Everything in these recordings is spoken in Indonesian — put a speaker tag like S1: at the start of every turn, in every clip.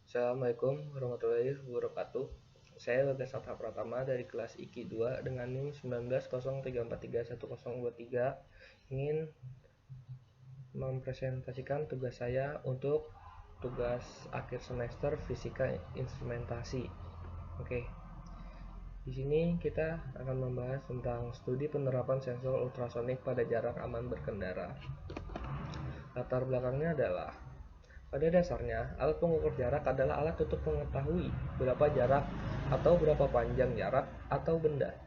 S1: Assalamualaikum warahmatullahi wabarakatuh. Saya Bagas Sabta Pratama dari kelas IKI 2 dengan NIM 1903431023 ingin mempresentasikan tugas saya untuk tugas akhir semester fisika instrumentasi. Oke. Di sini kita akan membahas tentang studi penerapan sensor ultrasonik pada jarak aman berkendara. Latar belakangnya adalah pada dasarnya, alat pengukur jarak adalah alat untuk mengetahui berapa jarak atau berapa panjang jarak atau benda.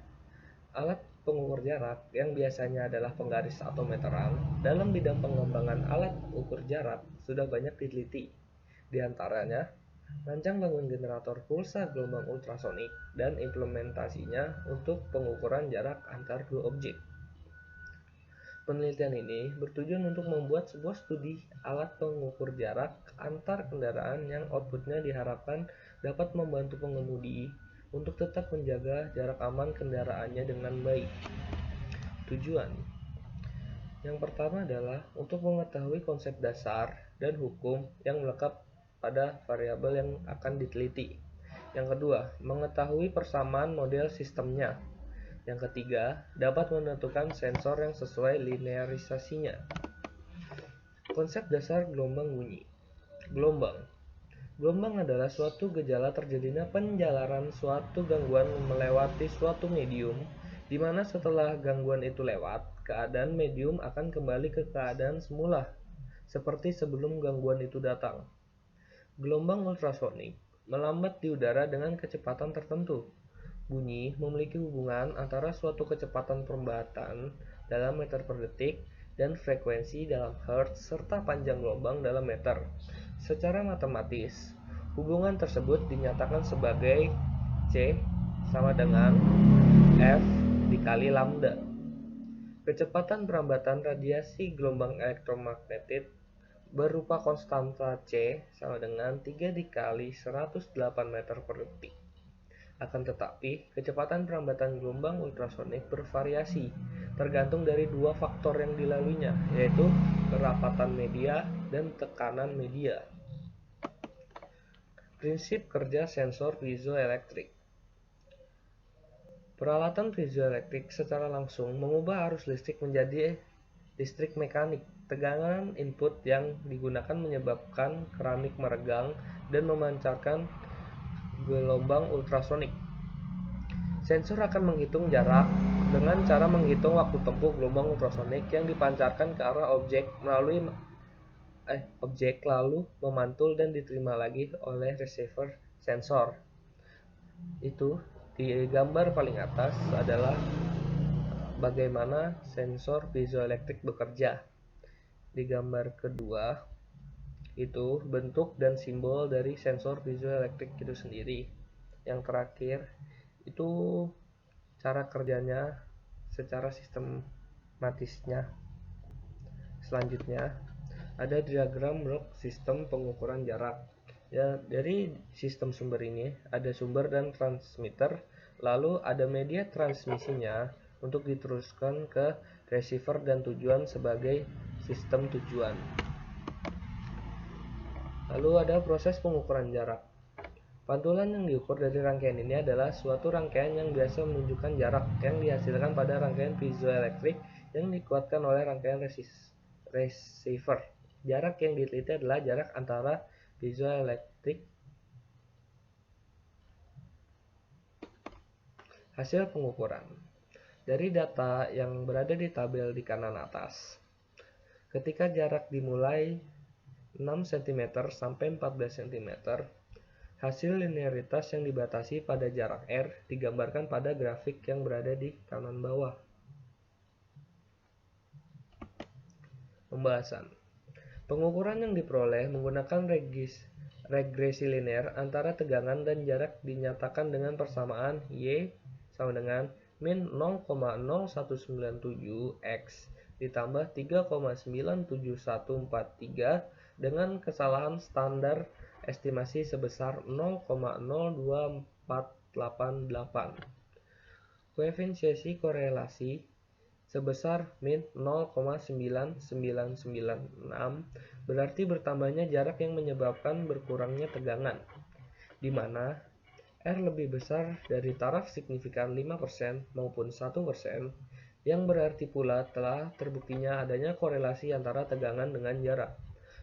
S1: Alat pengukur jarak yang biasanya adalah penggaris atau meteran dalam bidang pengembangan alat ukur jarak sudah banyak diteliti. Di antaranya, rancang bangun generator pulsa gelombang ultrasonik dan implementasinya untuk pengukuran jarak antar dua objek. Penelitian ini bertujuan untuk membuat sebuah studi alat pengukur jarak antar kendaraan yang outputnya diharapkan dapat membantu pengemudi untuk tetap menjaga jarak aman kendaraannya dengan baik. Tujuan yang pertama adalah untuk mengetahui konsep dasar dan hukum yang melekat pada variabel yang akan diteliti. Yang kedua, mengetahui persamaan model sistemnya. Yang ketiga, dapat menentukan sensor yang sesuai linearisasinya. Konsep dasar gelombang bunyi. Gelombang adalah suatu gejala terjadinya penjalaran suatu gangguan melewati suatu medium, di mana setelah gangguan itu lewat, keadaan medium akan kembali ke keadaan semula, seperti sebelum gangguan itu datang. Gelombang ultrasonik melambat di udara dengan kecepatan tertentu. Bunyi memiliki hubungan antara suatu kecepatan perambatan dalam meter per detik dan frekuensi dalam hertz serta panjang gelombang dalam meter. Secara matematis, hubungan tersebut dinyatakan sebagai C sama dengan F dikali lambda. Kecepatan perambatan radiasi gelombang elektromagnetik berupa konstanta C sama dengan 3 dikali 108 meter per detik. Akan tetapi, kecepatan perambatan gelombang ultrasonik bervariasi, tergantung dari dua faktor yang dilaluinya, yaitu kerapatan media dan tekanan media. Prinsip kerja sensor piezoelektrik. Peralatan piezoelektrik secara langsung mengubah arus listrik menjadi listrik mekanik. Tegangan input yang digunakan menyebabkan keramik meregang dan memancarkan gelombang ultrasonik. Sensor akan menghitung jarak dengan cara menghitung waktu tempuh gelombang ultrasonik yang dipancarkan ke arah objek melalui objek lalu memantul dan diterima lagi oleh receiver sensor. Itu di gambar paling atas adalah bagaimana sensor piezoelektrik bekerja. Di gambar kedua itu bentuk dan simbol dari sensor piezoelektrik itu sendiri. Yang terakhir itu cara kerjanya secara sistematisnya. Selanjutnya ada diagram blok sistem pengukuran jarak. Ya, dari sistem sumber ini ada sumber dan transmitter, lalu ada media transmisinya untuk diteruskan ke receiver dan tujuan sebagai sistem tujuan. Lalu ada proses pengukuran jarak. Pantulan yang diukur dari rangkaian ini adalah suatu rangkaian yang biasa menunjukkan jarak yang dihasilkan pada rangkaian piezoelektrik yang dikuatkan oleh rangkaian receiver. Jarak yang diteliti adalah jarak antara piezoelektrik. Hasil pengukuran dari data yang berada di tabel di kanan atas. Ketika jarak dimulai 6 cm sampai 14 cm, hasil linearitas yang dibatasi pada jarak R digambarkan pada grafik yang berada di kanan bawah. Pembahasan. Pengukuran yang diperoleh menggunakan regresi linear antara tegangan dan jarak dinyatakan dengan persamaan Y sama dengan min 0,0197 X ditambah 3,97143 dengan kesalahan standar estimasi sebesar 0,02488. Koefisiensi korelasi sebesar min 0,9996, berarti bertambahnya jarak yang menyebabkan berkurangnya tegangan, di mana R lebih besar dari taraf signifikan 5% maupun 1%, yang berarti pula telah terbuktinya adanya korelasi antara tegangan dengan jarak.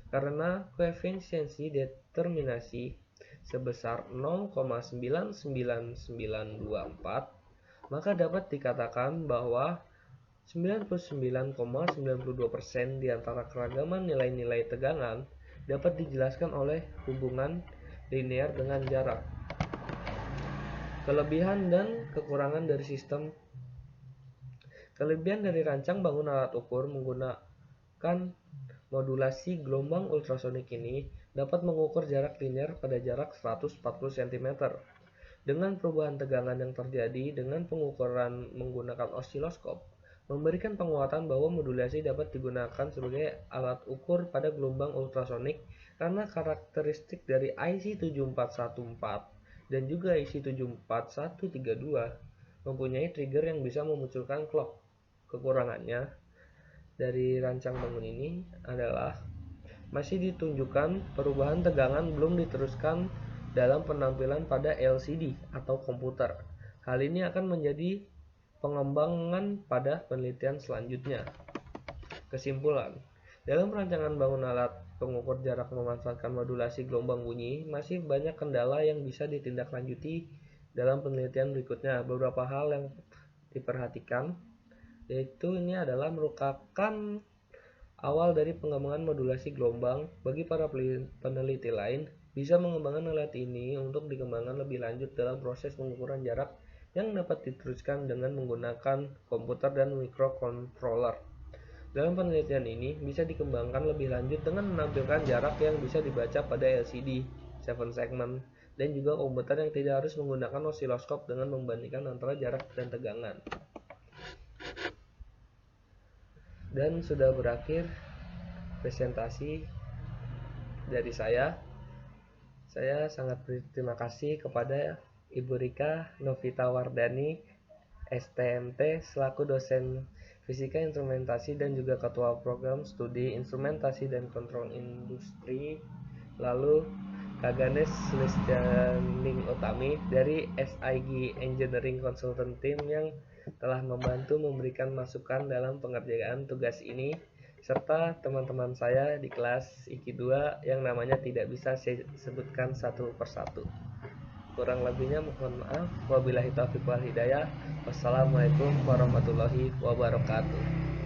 S1: Karena koefisiensi determinasi sebesar 0,99924, maka dapat dikatakan bahwa 99,92% di antara keragaman nilai-nilai tegangan dapat dijelaskan oleh hubungan linear dengan jarak. Kelebihan dan kekurangan dari sistem. Kelebihan dari rancang bangun alat ukur menggunakan modulasi gelombang ultrasonik ini dapat mengukur jarak linear pada jarak 140 cm. Dengan perubahan tegangan yang terjadi dengan pengukuran menggunakan osiloskop, memberikan penguatan bahwa modulasi dapat digunakan sebagai alat ukur pada gelombang ultrasonik karena karakteristik dari IC 7414 dan juga IC 74132 mempunyai trigger yang bisa memunculkan clock. Kekurangannya dari rancang bangun ini adalah masih ditunjukkan perubahan tegangan belum diteruskan dalam penampilan pada LCD atau komputer. Hal ini akan menjadi pengembangan pada penelitian selanjutnya. Kesimpulan, dalam rancangan bangun alat pengukur jarak memanfaatkan modulasi gelombang bunyi, masih banyak kendala yang bisa ditindaklanjuti dalam penelitian berikutnya. Beberapa hal yang diperhatikan, yaitu ini adalah merupakan awal dari pengembangan modulasi gelombang. Bagi para peneliti lain, bisa mengembangkan alat ini untuk dikembangkan lebih lanjut dalam proses pengukuran jarak yang dapat diteruskan dengan menggunakan komputer dan microcontroller. Dalam penelitian ini bisa dikembangkan lebih lanjut dengan menampilkan jarak yang bisa dibaca pada LCD 7 segment dan juga komputer yang tidak harus menggunakan osiloskop dengan membandingkan antara jarak dan tegangan. Dan sudah berakhir presentasi dari saya. Saya sangat berterima kasih kepada Ibu Rika Novita Wardani, STMT, selaku dosen Fisika Instrumentasi dan juga Ketua Program Studi Instrumentasi dan Kontrol Industri. Lalu Kak Ganes Sulistianing Utami dari SIG Engineering Consultant Team yang telah membantu memberikan masukan dalam pengerjaan tugas ini, serta teman-teman saya di kelas IKI 2 yang namanya tidak bisa saya sebutkan satu persatu. Kurang lebihnya mohon maaf. Wabillahi taufiq wal hidayah. Wassalamualaikum warahmatullahi wabarakatuh.